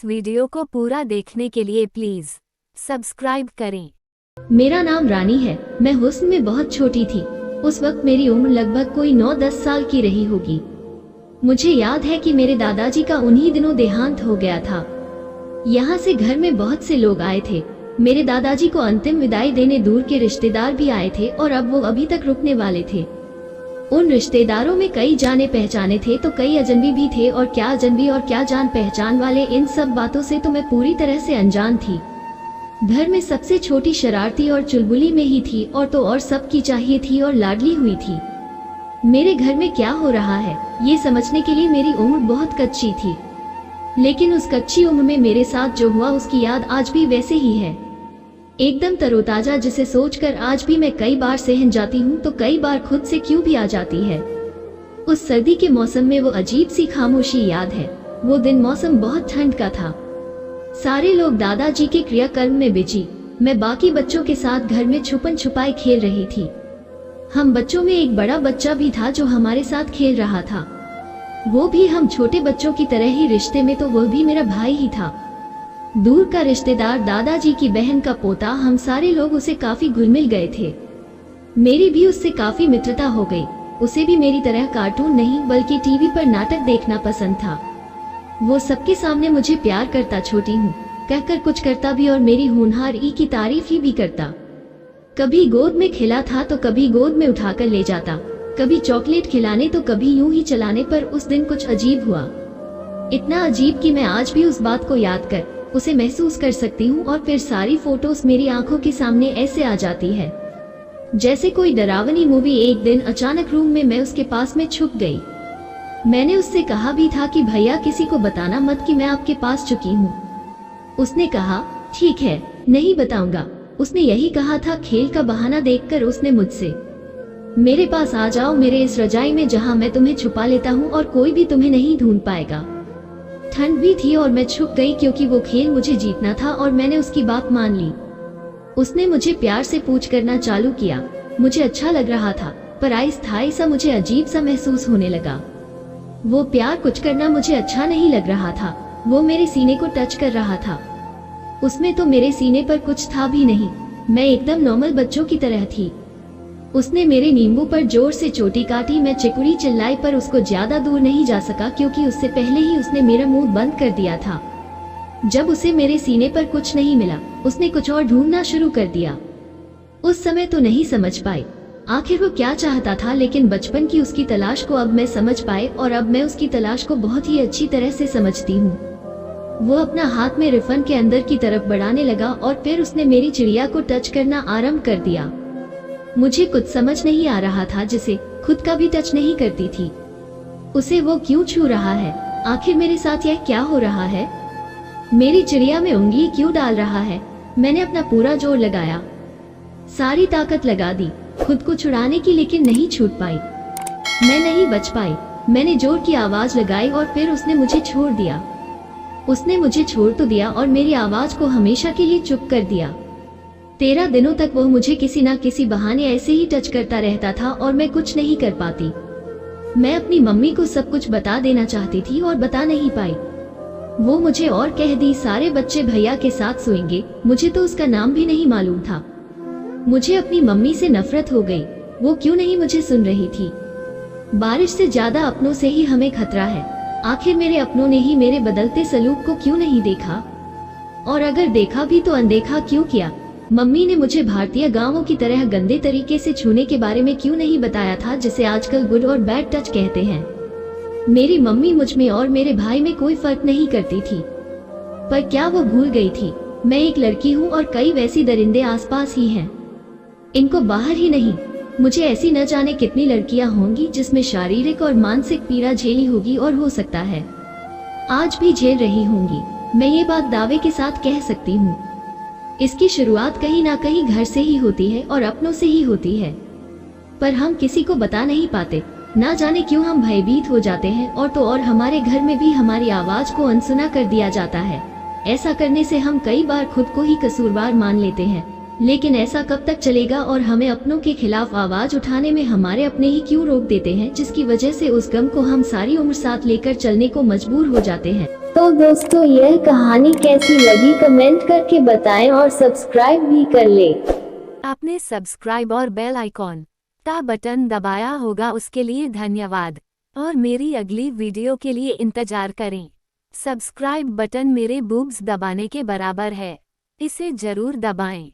इस वीडियो को पूरा देखने के लिए प्लीज सब्सक्राइब करें। मेरा नाम रानी है। मैं हुस्न में बहुत छोटी थी। उस वक्त मेरी उम्र लगभग कोई 9-10 साल की रही होगी। मुझे याद है कि मेरे दादाजी का उन्हीं दिनों देहांत हो गया था। यहाँ से घर में बहुत से लोग आए थे। मेरे दादाजी को अंतिम विदाई देने दूर के रिश्तेदार भी आए थे और अब वो अभी तक रुकने वाले थे। उन रिश्तेदारों में कई जाने पहचाने थे तो कई अजनबी भी थे, और क्या अजनबी और क्या जान पहचान वाले, इन सब बातों से तो मैं पूरी तरह से अनजान थी। घर में सबसे छोटी शरारती और चुलबुली में ही थी, और तो और सबकी चाहिए थी और लाडली हुई थी। मेरे घर में क्या हो रहा है ये समझने के लिए मेरी उम्र बहुत कच्ची थी, लेकिन उस कच्ची उम्र में मेरे साथ जो हुआ उसकी याद आज भी वैसे ही है, एकदम तरोताजा, जिसे सोचकर आज भी मैं कई बार सहम जाती हूँ तो कई बार खुद से क्यों भी आ जाती है। उस सर्दी के मौसम में वो अजीब सी खामोशी याद है। वो दिन मौसम बहुत ठंड का था। सारे लोग दादाजी के क्रियाकर्म में बिजी। मैं बाकी बच्चों के साथ घर में छुपन छुपाई खेल रही थी। हम बच्चों में एक बड़ा बच्चा भी था जो हमारे साथ खेल रहा था। वो भी हम छोटे बच्चों की तरह ही रिश्ते में, तो वह भी मेरा भाई ही था। दूर का रिश्तेदार दादाजी की बहन का पोता। हम सारे लोग उसे काफी घुल मिल गए थे। मेरी भी उससे काफी मित्रता हो गई। उसे भी मेरी तरह कार्टून नहीं बल्कि टीवी पर नाटक देखना पसंद था। वो सबके सामने मुझे प्यार करता, छोटी हूँ कहकर कुछ करता भी, और मेरी होनहार ई की तारीफ ही भी करता। कभी गोद में खिला था तो कभी गोद में उठाकर ले जाता, कभी चॉकलेट खिलाने तो कभी यूं ही चलाने। पर उस दिन कुछ अजीब हुआ, इतना अजीब कि मैं आज भी उस बात को याद कर उसे महसूस कर सकती हूँ, और फिर सारी फोटोज मेरी आंखों के सामने ऐसे आ जाती है जैसे कोई डरावनी मूवी। एक दिन अचानक रूम में मैं उसके पास में छुप गई। मैंने उससे कहा भी था कि भैया किसी को बताना मत कि मैं आपके पास चुकी हूँ। उसने कहा ठीक है, नहीं बताऊंगा। उसने यही कहा था। खेल का बहाना देखकर उसने मुझसे, मेरे पास आ जाओ, मेरे इस रजाई में जहाँ मैं तुम्हें छुपा लेता हूँ और कोई भी तुम्हें नहीं ढूंढ पाएगा। ठंड भी थी और मैं छुप गई क्योंकि वो खेल मुझे जीतना था, और मैंने उसकी बात मान ली। उसने मुझे प्यार से पूछ करना चालू किया। मुझे अच्छा लग रहा था, पर अस्थायी सा मुझे अजीब सा महसूस होने लगा। वो प्यार कुछ करना मुझे अच्छा नहीं लग रहा था। वो मेरे सीने को टच कर रहा था। उसमें तो मेरे सीने पर कुछ था भी नहीं। मैं एकदम नॉर्मल बच्चों की तरह थी। उसने मेरे नींबू पर जोर से चोटी काटी। मैं चिकुड़ी चिल्लाई, पर उसको ज्यादा दूर नहीं जा सका क्योंकि उससे पहले ही उसने मेरा मुंह बंद कर दिया था। जब उसे मेरे सीने पर कुछ नहीं मिला, उसने कुछ और ढूंढना शुरू कर दिया। उस समय तो नहीं समझ पाई आखिर वो क्या चाहता था, लेकिन बचपन की उसकी तलाश को अब मैं समझ पाई, और अब मैं उसकी तलाश को बहुत ही अच्छी तरह से समझती हूँ। वो अपना हाथ में रिफन के अंदर की तरफ बढ़ाने लगा, और फिर उसने मेरी चिड़िया को टच करना आरंभ कर दिया। मुझे कुछ समझ नहीं आ रहा था, जिसे खुद का भी टच नहीं करती थी। उसे वो क्यों छू रहा है? आखिर मेरे साथ यह क्या हो रहा है? मेरी चिड़िया में उंगली क्यों डाल रहा है? मैंने अपना पूरा जोर लगाया, सारी ताकत लगा दी खुद को छुड़ाने की, लेकिन नहीं छूट पाई। मैं नहीं बच पाई। मैंने जोर की आवाज लगाई और फिर उसने मुझे छोड़ दिया। उसने मुझे छोड़ तो दिया और मेरी आवाज को हमेशा के लिए चुप कर दिया। 13 दिनों तक वो मुझे किसी ना किसी बहाने ऐसे ही टच करता रहता था और मैं कुछ नहीं कर पाती। मैं अपनी मम्मी को सब कुछ बता देना चाहती थी और बता नहीं पाई। वो मुझे और कह दी सारे बच्चे भैया के साथ सोएंगे। मुझे तो उसका नाम भी नहीं मालूम था। मुझे अपनी मम्मी से नफरत हो गई। वो क्यों नहीं मुझे सुन रही थी? बारिश से ज्यादा अपनों से ही हमें खतरा है। आखिर मेरे अपनों ने ही मेरे बदलते सलूक को क्यों नहीं देखा? और अगर देखा भी तो अनदेखा क्यों किया? मम्मी ने मुझे भारतीय गांवों की तरह गंदे तरीके से छूने के बारे में क्यों नहीं बताया था, जिसे आजकल गुड और बैड टच कहते हैं। मेरी मम्मी मुझ में और मेरे भाई में कोई फर्क नहीं करती थी, पर क्या वो भूल गई थी मैं एक लड़की हूँ और कई वैसी दरिंदे आसपास ही हैं। इनको बाहर ही नहीं, मुझे ऐसी न जाने कितनी लड़कियां होंगी जिसमें शारीरिक और मानसिक पीड़ा झेली होगी, और हो सकता है आज भी झेल रही होंगी। मैं ये बात दावे के साथ कह सकती हूँ। इसकी शुरुआत कहीं ना कहीं घर से ही होती है और अपनों से ही होती है, पर हम किसी को बता नहीं पाते। ना जाने क्यों हम भयभीत हो जाते हैं, और तो और हमारे घर में भी हमारी आवाज को अनसुना कर दिया जाता है। ऐसा करने से हम कई बार खुद को ही कसूरवार मान लेते हैं, लेकिन ऐसा कब तक चलेगा और हमें अपनों के खिलाफ आवाज उठाने में हमारे अपने ही क्यों रोक देते हैं, जिसकी वजह से उस गम को हम सारी उम्र साथ लेकर चलने को मजबूर हो जाते हैं। तो दोस्तों, यह कहानी कैसी लगी कमेंट करके बताएं और सब्सक्राइब भी कर ले। आपने सब्सक्राइब और बेल आइकॉन का बटन दबाया होगा, उसके लिए धन्यवाद। और मेरी अगली वीडियो के लिए इंतजार करें। सब्सक्राइब बटन मेरे बूब्स दबाने के बराबर है, इसे जरूर दबाएं।